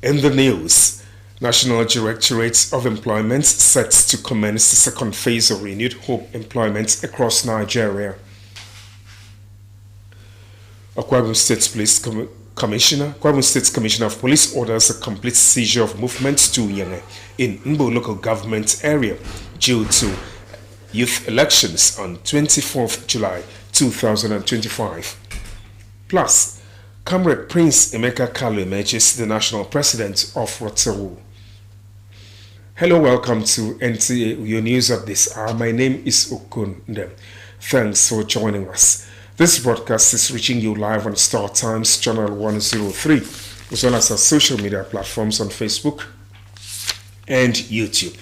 In the news, National Directorate of Employment sets to commence the second phase of Renewed Hope employment across Nigeria. Akwa Ibom State Commissioner of Police orders a complete seizure of movements to Yenge in Mbo local government area due to youth elections on 24th July 2025. Plus, Comrade Prince Emeka Kalu emerges the national president of Rotewo. Hello, welcome to NTA Your News at this hour. My name is Okun Ndem. Thanks for joining us. This broadcast is reaching you live on Star Times Channel 103, as well as our social media platforms on Facebook and YouTube.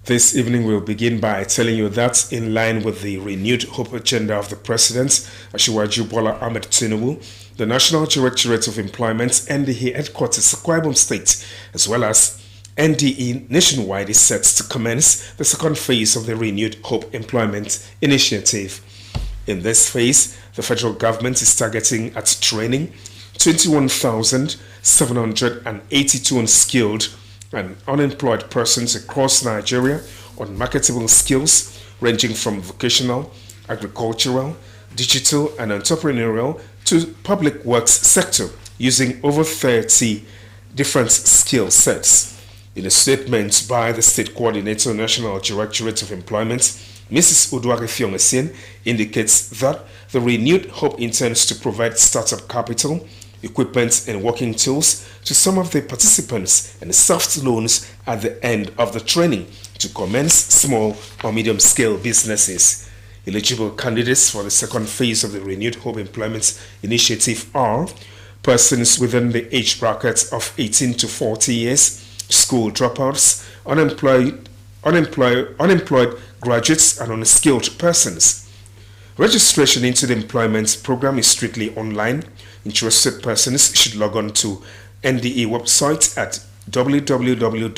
This evening we'll begin by telling you that in line with the renewed hope agenda of the President, Asiwaju Bola Ahmed Tinubu, the National Directorate of Employment, NDE headquarters, Akwa Ibom State, as well as NDE nationwide is set to commence the second phase of the Renewed Hope Employment Initiative. In this phase, the federal government is targeting at training 21,782 unskilled and unemployed persons across Nigeria on marketable skills ranging from vocational, agricultural, digital and entrepreneurial to public works sector using over 30 different skill sets. In a statement by the State Coordinator, National Directorate of Employment, Mrs. Uduari Fiongesin indicates that the Renewed Hope intends to provide startup capital, equipment and working tools to some of the participants and soft loans at the end of the training to commence small or medium-scale businesses. Eligible candidates for the second phase of the Renewed Hope Employment Initiative are persons within the age bracket of 18 to 40 years, school dropouts, unemployed graduates and unskilled persons. Registration into the employment program is strictly online. Interested persons should log on to NDE website at www.nde.gov.ng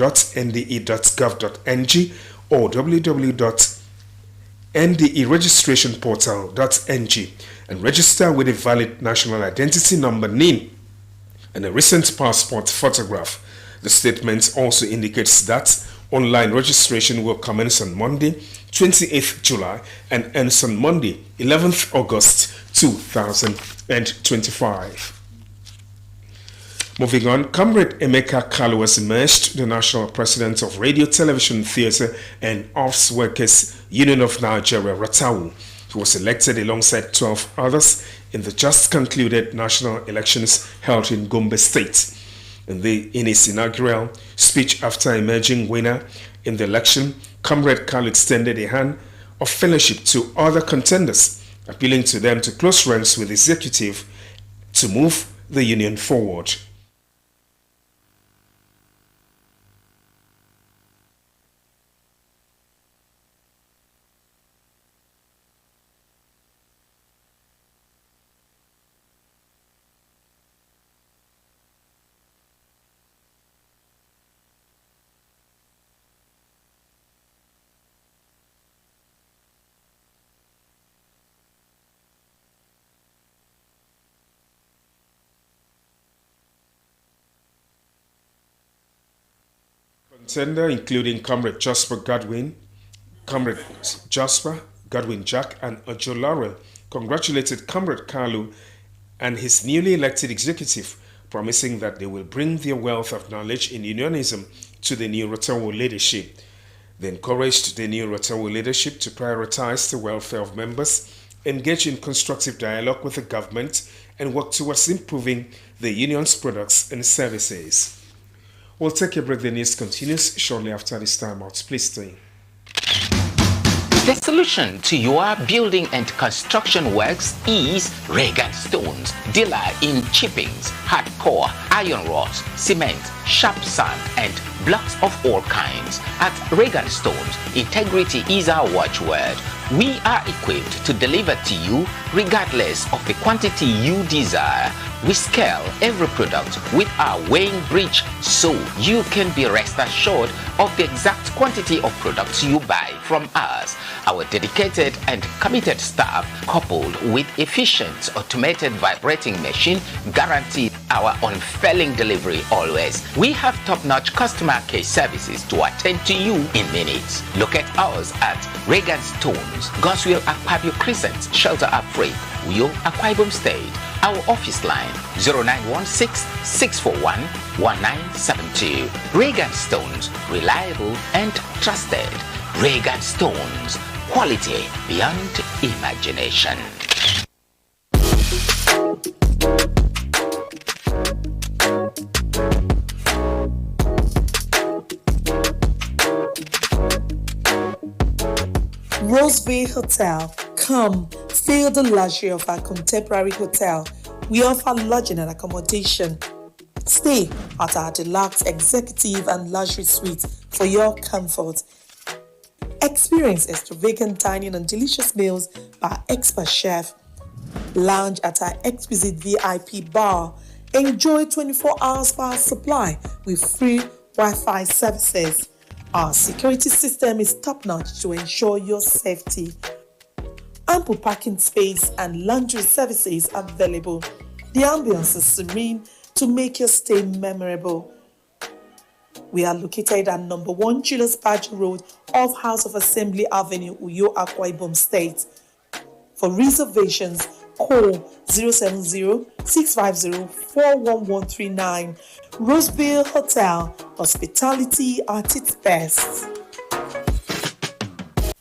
or www.nderegistrationportal.ng and register with a valid national identity number NIN and a recent passport photograph. The statement also indicates that online registration will commence on Monday, 28th July and ends on Monday, 11th August 2025. Moving on, Comrade Emeka Kalu has emerged the national president of Radio, Television, Theatre and Arts Workers Union of Nigeria, RATAU. He was elected alongside 12 others in the just concluded national elections held in Gombe State. In his inaugural speech after emerging winner in the election, Comrade Kalu extended a hand of fellowship to other contenders, appealing to them to close ranks with the executive to move the union forward. Contender including Comrade Jasper Godwin Jack and Ojo Laurel congratulated Comrade Kalu and his newly elected executive, promising that they will bring their wealth of knowledge in unionism to the new Rotewo leadership. They encouraged the new Rotewo leadership to prioritize the welfare of members, engage in constructive dialogue with the government, and work towards improving the union's products and services. We'll take a break. The news continues shortly after this time out. Please stay. The solution to your building and construction works is Regan Stones, dealer in chippings, hardcore, iron rods, cement, sharp sand, and blocks of all kinds. At Regan Stones, integrity is our watchword. We are equipped to deliver to you regardless of the quantity you desire. We scale every product with our weighing bridge so you can be rest assured of the exact quantity of products you buy from us. Our dedicated and committed staff, coupled with efficient automated vibrating machine, guarantee our unfailing delivery always. We have top-notch customer care services to attend to you in minutes. Locate us at Reagan Stones, Goswell Akpabio Crescent, Shelter Afraid, Uyo, Akwa Ibom State. Our office line 0916-641-1972. Reagan Stones, reliable and trusted. Reagan Stones, quality beyond imagination. Rose Bay Hotel. Come, feel the luxury of our contemporary hotel. We offer lodging and accommodation. Stay at our deluxe executive and luxury suites for your comfort. Experience extravagant dining and delicious meals by expert chef. Lounge at our exquisite VIP bar. Enjoy 24 hours power supply with free Wi-Fi services. Our security system is top-notch to ensure your safety. Ample parking space and laundry services available. The ambience is serene to make your stay memorable. We are located at number 1 Julius Badger Road off House of Assembly Avenue, Uyo, Akwa Ibom State. For reservations, call 070-650-41139. Roseville Hotel, hospitality at its best.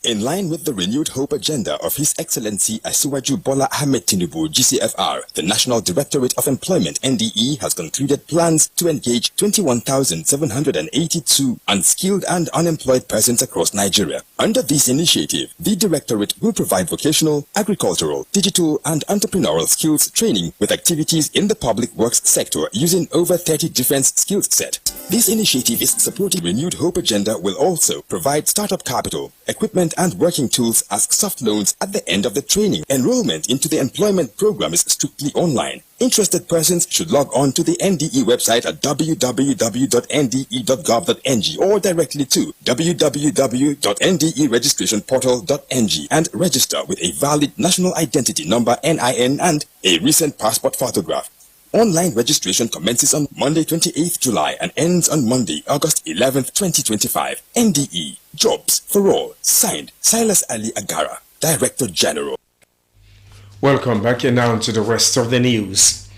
In line with the renewed hope agenda of His Excellency Asiwaju Bola Ahmed Tinubu, GCFR, the National Directorate of Employment, NDE, has concluded plans to engage 21,782 unskilled and unemployed persons across Nigeria. Under this initiative, the Directorate will provide vocational, agricultural, digital, and entrepreneurial skills training with activities in the public works sector using over 30 different skills set. This initiative is supporting renewed hope agenda will also provide startup capital, equipment, and working tools as soft loans at the end of the training. Enrollment into the employment program is strictly online. Interested persons should log on to the NDE website at www.nde.gov.ng or directly to www.nderegistrationportal.ng and register with a valid national identity number NIN and a recent passport photograph. Online registration commences on Monday 28th July and ends on Monday, August 11th, 2025. NDE, Jobs for All. Signed, Silas Ali Agara, Director General. Welcome back and now to the rest of the news.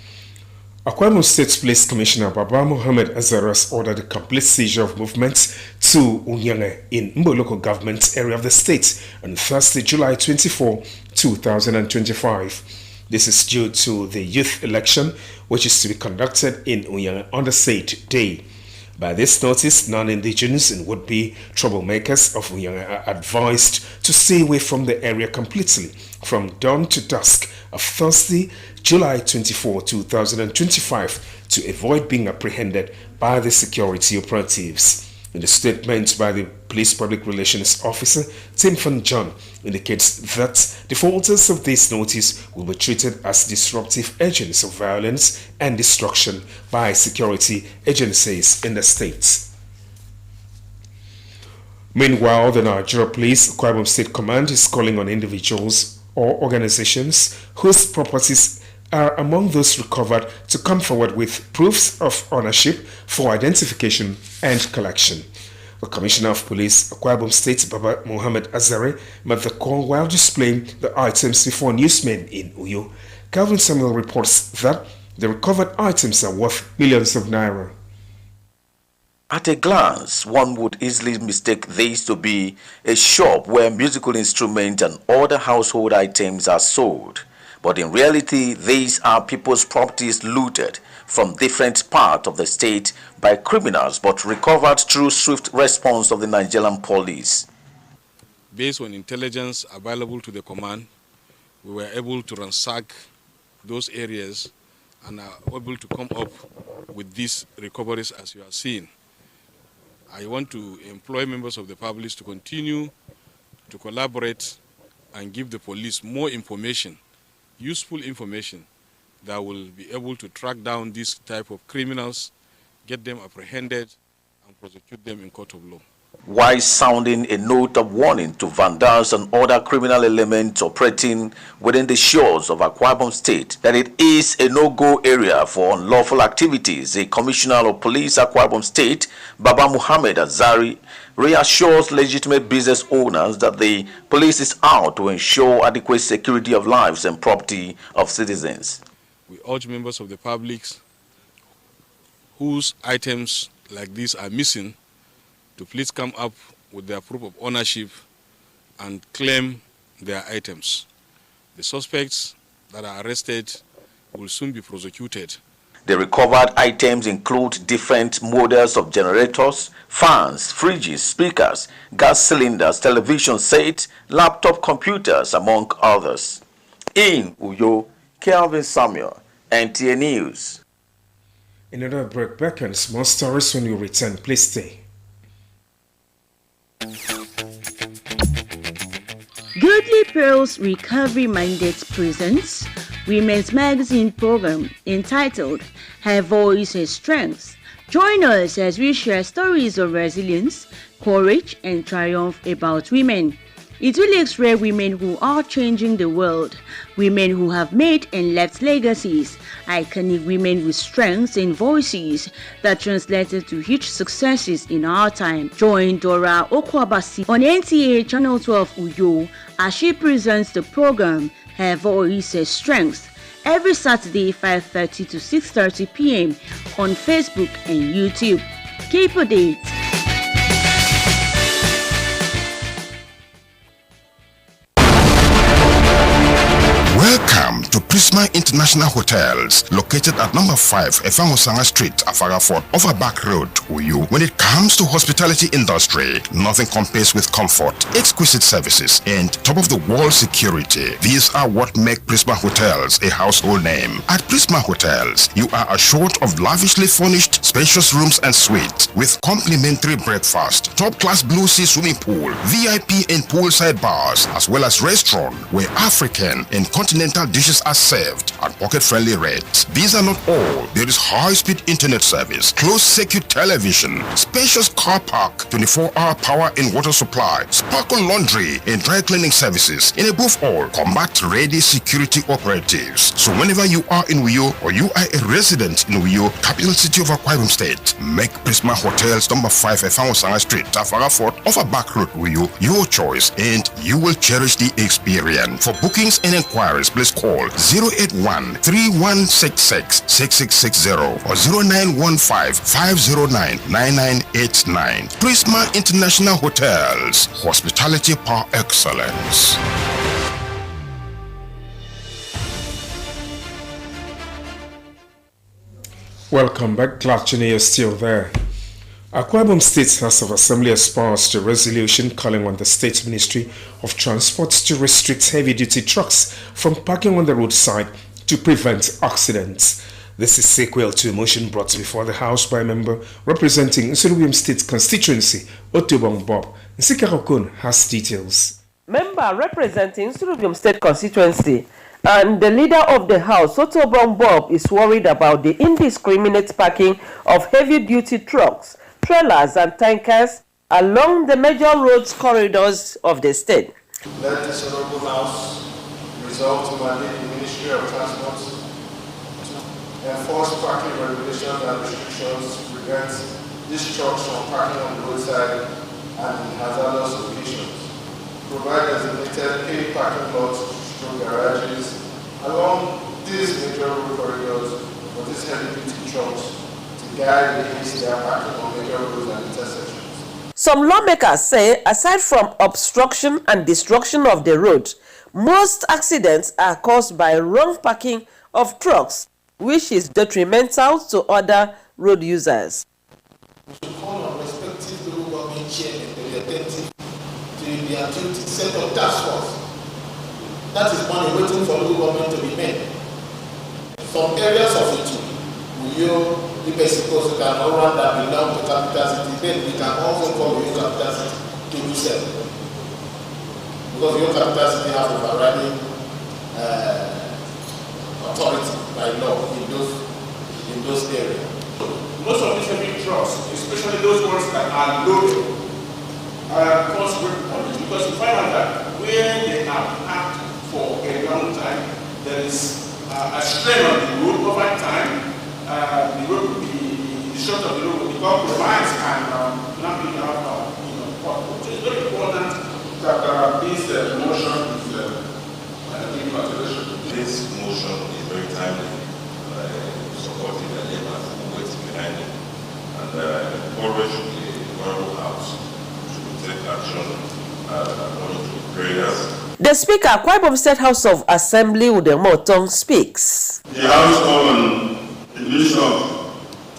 Akwa Ibom State Police Commissioner Baba Mohammed Azara has ordered a complete seizure of movements to Unyange in Mbo local government area of the state on Thursday, July 24, 2025. This is due to the youth election, which is to be conducted in Unyange on the said day. By this notice, non-indigenous and would-be troublemakers of Unyange are advised to stay away from the area completely from dawn to dusk of Thursday, July 24, 2025, to avoid being apprehended by the security operatives. In the statement by the Police Public Relations Officer, Tim Van John, indicates that defaulters of this notice will be treated as disruptive agents of violence and destruction by security agencies in the state. Meanwhile, the Nigeria Police Akwa Ibom State Command is calling on individuals or organizations whose properties are among those recovered to come forward with proofs of ownership for identification and collection. The Commissioner of Police, Akwa Ibom State, Baba Mohammed Azare, made the call while displaying the items before newsmen in Uyo. Calvin Samuel reports that the recovered items are worth millions of naira. At a glance, one would easily mistake this to be a shop where musical instruments and other household items are sold. But in reality, these are people's properties looted from different parts of the state by criminals but recovered through swift response of the Nigerian police. Based on intelligence available to the command, we were able to ransack those areas and are able to come up with these recoveries as you are seeing. I want to employ members of the public to continue to collaborate and give the police more information, useful information, that will be able to track down these type of criminals, get them apprehended, and prosecute them in court of law. While sounding a note of warning to vandals and other criminal elements operating within the shores of Akwa Ibom State that it is a no-go area for unlawful activities, the Commissioner of Police Akwa Ibom State, Baba Muhammad Azari, reassures legitimate business owners that the police is out to ensure adequate security of lives and property of citizens. We urge members of the public whose items like these are missing to please come up with their proof of ownership and claim their items. The suspects that are arrested will soon be prosecuted. The recovered items include different models of generators, fans, fridges, speakers, gas cylinders, television sets, laptop computers, among others. In Uyo, Kelvin Samuel, NTA News. Another break beckons. More stories when you return. Please stay. Goodly Pearls Recovery Mandate presents Women's Magazine program entitled Her Voice and Strength. Join us as we share stories of resilience, courage, and triumph about women. It will x-ray women who are changing the world, women who have made and left legacies, iconic women with strengths and voices that translated to huge successes in our time. Join Dora Okwabasi on NTA Channel 12 Uyo as she presents the program Her Voice and Strength every Saturday 5:30 to 6:30 p.m. on Facebook and YouTube. Keep updated. Welcome to Prisma International Hotels, located at number 5 Efangosanga Street, Afarafort, off a back road, Uyu. When it comes to hospitality industry, nothing compares with comfort, exquisite services, and top-of-the-wall security. These are what make Prisma Hotels a household name. At Prisma Hotels, you are assured of lavishly furnished, spacious rooms and suites with complimentary breakfast, top-class blue sea swimming pool, VIP and poolside bars, as well as restaurant where African and continental dishes are served at pocket-friendly rates. These are not all. There is high-speed internet service, closed-circuit television, spacious car park, 24-hour power and water supply, sparkle laundry and dry cleaning services, and above all, combat-ready security operatives. So whenever you are in Uyo or you are a resident in Uyo, capital city of Akwa Ibom State, make Prisma Hotels number 5 Efangosanga Street, Tafarafort, off a back road Uyo your choice, and you will cherish the experience. For bookings and inquiries, please call 081-3166-6660 or 0915-509-9989. Prisma International Hotels, hospitality par excellence. Welcome back. Glad to know you're still there. Akwa Ibom State House of Assembly has passed a resolution calling on the State Ministry of Transport to restrict heavy-duty trucks from parking on the roadside to prevent accidents. This is sequel to a motion brought before the House by a member representing Nsurubium State constituency, Otobong Bob. Nsikarokun has details. Member representing Nsurubium State constituency and the leader of the House, Otobong Bob, is worried about the indiscriminate parking of heavy-duty trucks, trailers and tankers along the major roads corridors of the state. Let this honorable House resolve to mandate the Ministry of Transport to enforce parking regulations and restrictions to prevent these trucks from parking on the roadside and in hazardous locations. Provide designated paid parking lots through garages along these major road corridors for these heavy-duty trucks to guide against their parking on major roads and intersections. Some lawmakers say, aside from obstruction and destruction of the road, most accidents are caused by wrong parking of trucks, which is detrimental to other road users. We should call on respective local government chairmen to be attentive to their duty, set of task force. That is money waiting for local government to be made. Some areas of it, Uyo, the Pesicos, can run that belong to capital city, then we can also call Uyo capital city to do so. Because Uyo capital city has overriding authority by law in those areas. Most of these heavy trucks, especially those ones that are loaded, cause great problems because you find out that where they are parked for a long time, there is a strain on the road over time. The road will be, the short of the road will be compromised and not being out of potholes. So it's very important that this motion is being considered. This motion is very timely. Supporting the neighbors who wait behind it, and encourage the Honorable House to take action according to prayers. The Speaker, Akwa Ibom State House of Assembly, Udemo Otong, speaks. The House called on the Minister of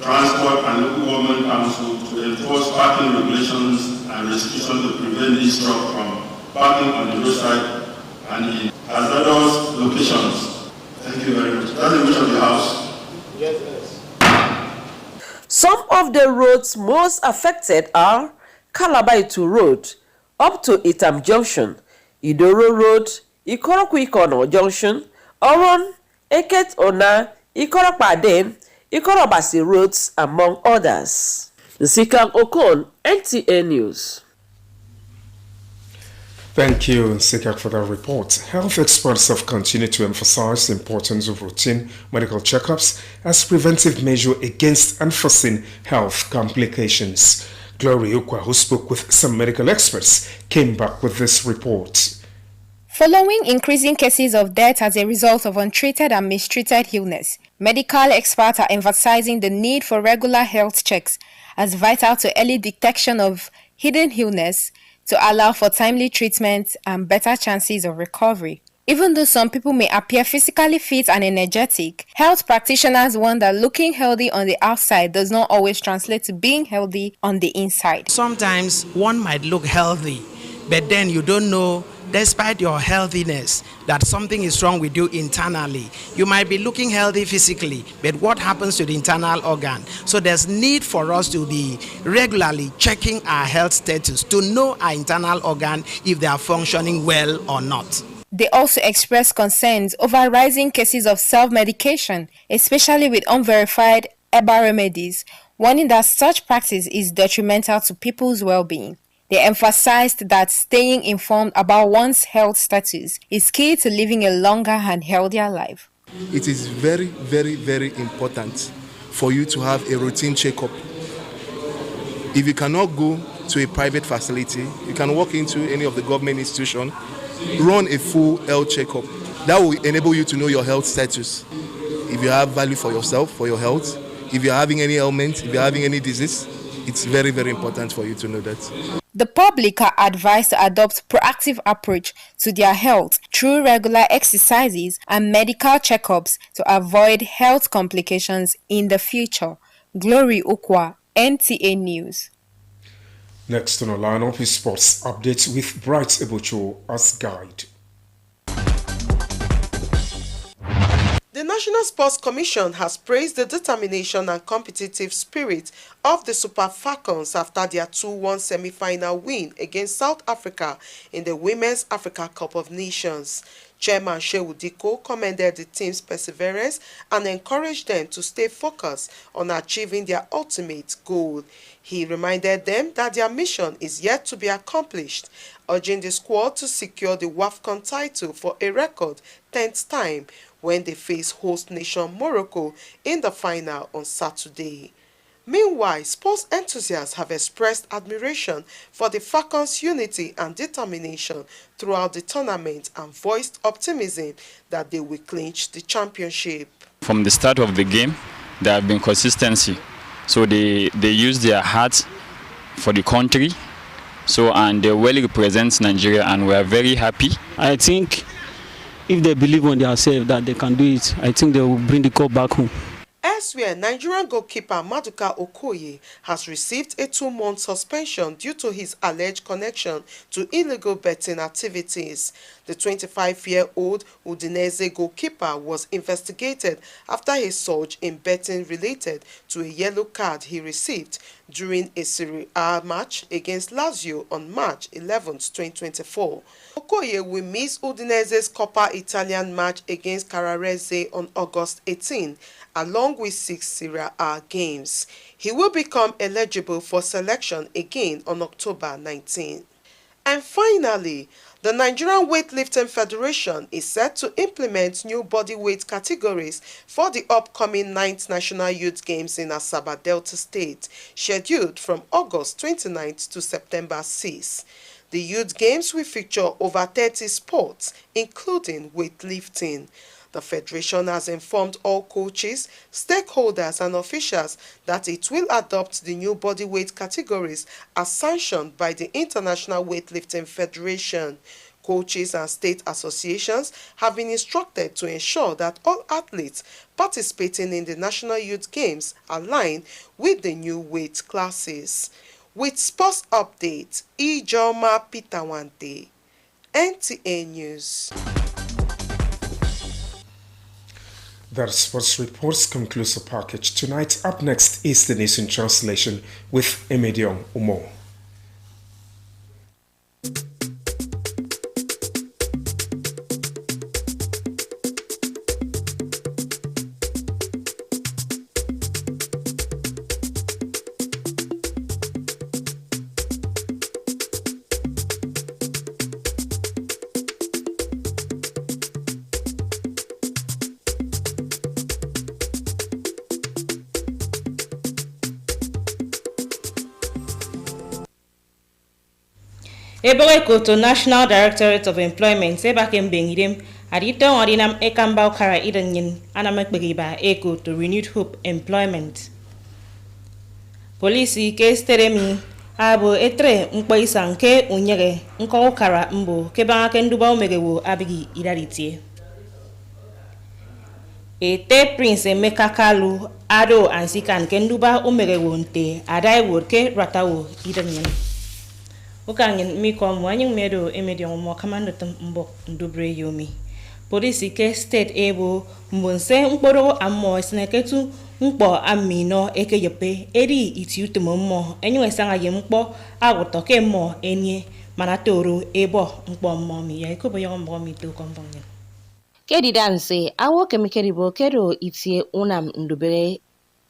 Transport and Local Government Council to enforce parking regulations and restrictions to prevent these trucks from parking on the roadside and in hazardous locations. Thank you very much. That's the wish of the House. Yes. Some of the roads most affected are Kalabaitu Road up to Itam Junction, Idoro Road, Ikorokwikono Junction, Oron, Eket Ona, Ikoropade, Ikorobasi roads, among others. Nsikang Okon, NTA News. Thank you, Sikak, for that report. Health experts have continued to emphasize the importance of routine medical checkups as preventive measure against unforeseen health complications. Glory Ukwa, who spoke with some medical experts, came back with this report. Following increasing cases of death as a result of untreated and mistreated illness, medical experts are emphasizing the need for regular health checks as vital to early detection of hidden illness to allow for timely treatment and better chances of recovery. Even though some people may appear physically fit and energetic, health practitioners warn that looking healthy on the outside does not always translate to being healthy on the inside. Sometimes one might look healthy, but then you don't know, despite your healthiness, that something is wrong with you internally. You might be looking healthy physically, but what happens to the internal organ? So there's need for us to be regularly checking our health status to know our internal organ if they are functioning well or not. They also express concerns over rising cases of self-medication, especially with unverified herbal remedies, warning that such practice is detrimental to people's well-being. They emphasized that staying informed about one's health status is key to living a longer and healthier life. It is very, very, very important for you to have a routine checkup. If you cannot go to a private facility, you can walk into any of the government institutions, run a full health checkup. That will enable you to know your health status. If you have value for yourself, for your health, if you're having any ailment, if you're having any disease, it's very, very important for you to know that. The public are advised to adopt proactive approach to their health through regular exercises and medical checkups to avoid health complications in the future. Glory Ukwa, NTA News. Next on our lineup is sports updates with Bright Ebocho as guide. The National Sports Commission has praised the determination and competitive spirit of the Super Falcons after their 2-1 semi-final win against South Africa in the Women's Africa Cup of Nations. Chairman Shehu Diko commended the team's perseverance and encouraged them to stay focused on achieving their ultimate goal. He reminded them that their mission is yet to be accomplished, urging the squad to secure the WAFCON title for a record 10th time when they face host nation Morocco in the final on Saturday. Meanwhile, sports enthusiasts have expressed admiration for the Falcons' unity and determination throughout the tournament and voiced optimism that they will clinch the championship. From the start of the game, there have been consistency. So they use their heart for the country. And they well represent Nigeria, and we are very happy. I think if they believe on themselves that they can do it, I think they will bring the cup back home. Elsewhere, Nigerian goalkeeper Maduka Okoye has received a 2-month suspension due to his alleged connection to illegal betting activities. The 25-year-old Udinese goalkeeper was investigated after a surge in betting related to a yellow card he received during a Serie A match against Lazio on March 11, 2024. Okoye will miss Udinese's Coppa Italian match against Carrarese on August 18, along with 6 Serie A games. He will become eligible for selection again on October 19. And finally, the Nigerian Weightlifting Federation is set to implement new bodyweight categories for the upcoming 9th National Youth Games in Asaba Delta State, scheduled from August 29th to September 6. The Youth Games will feature over 30 sports, including weightlifting. The Federation has informed all coaches, stakeholders and officials that it will adopt the new bodyweight categories as sanctioned by the International Weightlifting Federation. Coaches and state associations have been instructed to ensure that all athletes participating in the National Youth Games align with the new weight classes. With sports updates, Ijoma Pitawante, NTA News. That sports reports concludes the package tonight. Up next is the news in translation with Emedion Umo. Ebore to National Directorate of Employment Sebakem Bengidem Adito Ordinam Ekambao Kara Idanyin Anamekberiba Eko to Renewed Hope Employment. Police case teremi abo etre mkpaisa nke unyere nko kara mbo keba kenduba omegewo abigi idaritie. Ete Prince Emeka Kalu Ado Ansikan kenduba omegewo nte adaiwo ke ratawo idanyin. Ukangin mikom wanyang medo Emedion Umo kamandotum mbok ndubre yomi. Polisi ke state ebo mbonse mkporo ammo sineketu mkpo amino eke yepe eri itiutumo mmo enyo sanga ye mkpo aguto ke mmo enye manatoro ebo mkpo mmo mi ya ikobo yo mmo mi to kombonye. Kedi danse awo kemikeribo kero itie unam ndubere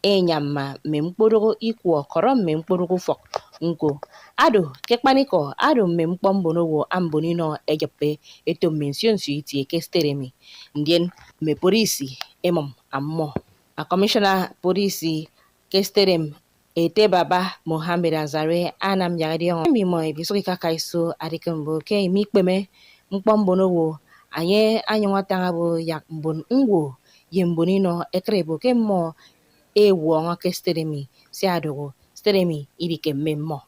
enyama memkporo ikwo koro memkporo fok nko ado kekpaniko ado mempombono wo ambonino ejepe eto mention suiti kesteremi ndien me polisi emom ammo a commissioner polisi kesterem ete baba Mohammed Azare anam yagadion mi mo ebisoki kakaiso adikambo ke mi peme mpombono wo anye anyawatanga bo yak mbon ngwo yembonino ekrebo ke mo ewo nga kesteremi si adogo steremi idike memmo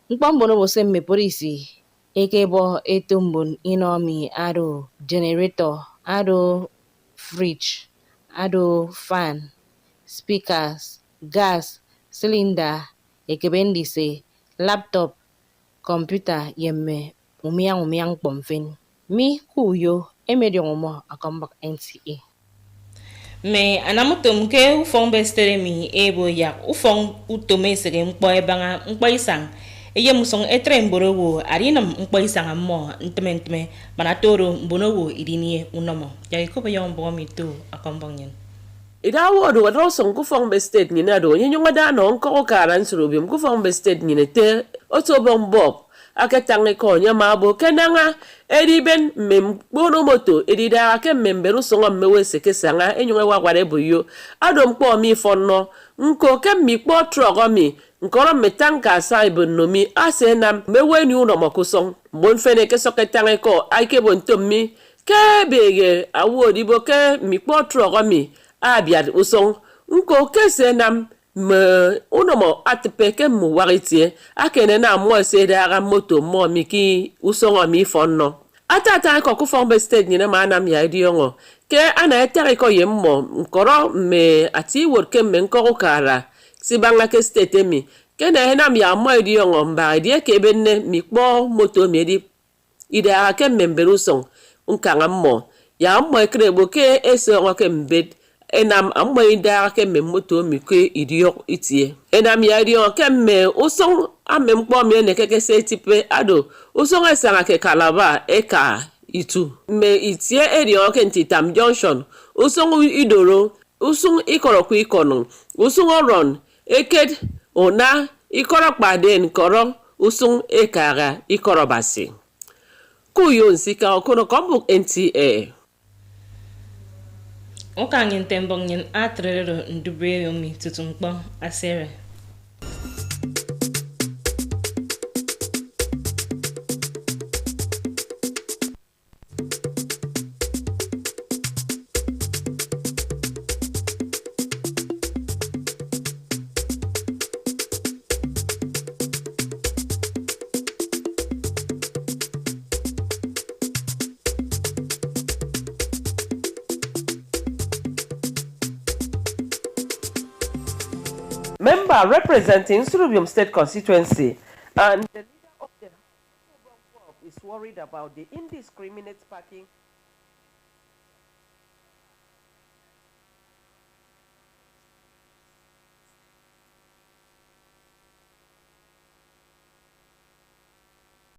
mkpambono bose me polisi ekebo etumbon inomi ado generator ado fridge ado fan speakers gas cylinder ekebendise laptop computer yemme umiang pomfen mi kuyo Emedion Umo akombak NTA. Me anamutum ke ufong besteremi ebo yak ufong utome sege mkpo ebanga mkpo isang eye musong etre mborowo arinam mkpo isang ammo nteme manatoro mbonowo idinie unomo ya ikobo yo mbo mi to akombonyen Idawo do wadro song kufong be state ni na do nyenyo ngada no nko kara nsurobim kufong be state ni te otobon bob aketange ko nyama bo kenanga ediben membono moto edida ke memberu songo mewe sekesanga enywe wagware boyo adom kpo mi fonno nko ke mi kpo trogo mi nkoro metanka saibonnomi asena mewe ni uno mokosong bon fene ke soketange ko aike bontom mi ke bege awodi bo ke mi kpo trogo mi abiad usong nko ke senam me unomo atpeke mu waritie akene na mo se dara moto mo miki usongo mi fonno atata ko Kufombe state nyina mana mi idiongo ke ana etere ko yemmo nkoro me ati worke me nkoro kara sibanga ke state mi ke na hena mi amo idiongo mba die ke benne mi kpo moto mi di ide ake memberu son nkanga mo ya mo ekrebo ke eso ngoke mbed enam amo ida ake memoto mi ke idio itie enam ya idio ke me uson amem kpo mi ne keke se tipe ado uson esanga ke kalaba eka itu me itie idio ke ntitam junction uson idoro uson ikoro ku ikono uson oron eked ona ikoro pade nkoro uson ekara ikoro basi kuyo nsika okono kombu NTA Oka ngin tembong ngin atrero ndube yomi tutumpo asere. Member representing Surubium State constituency and the leader of the is worried about the indiscriminate parking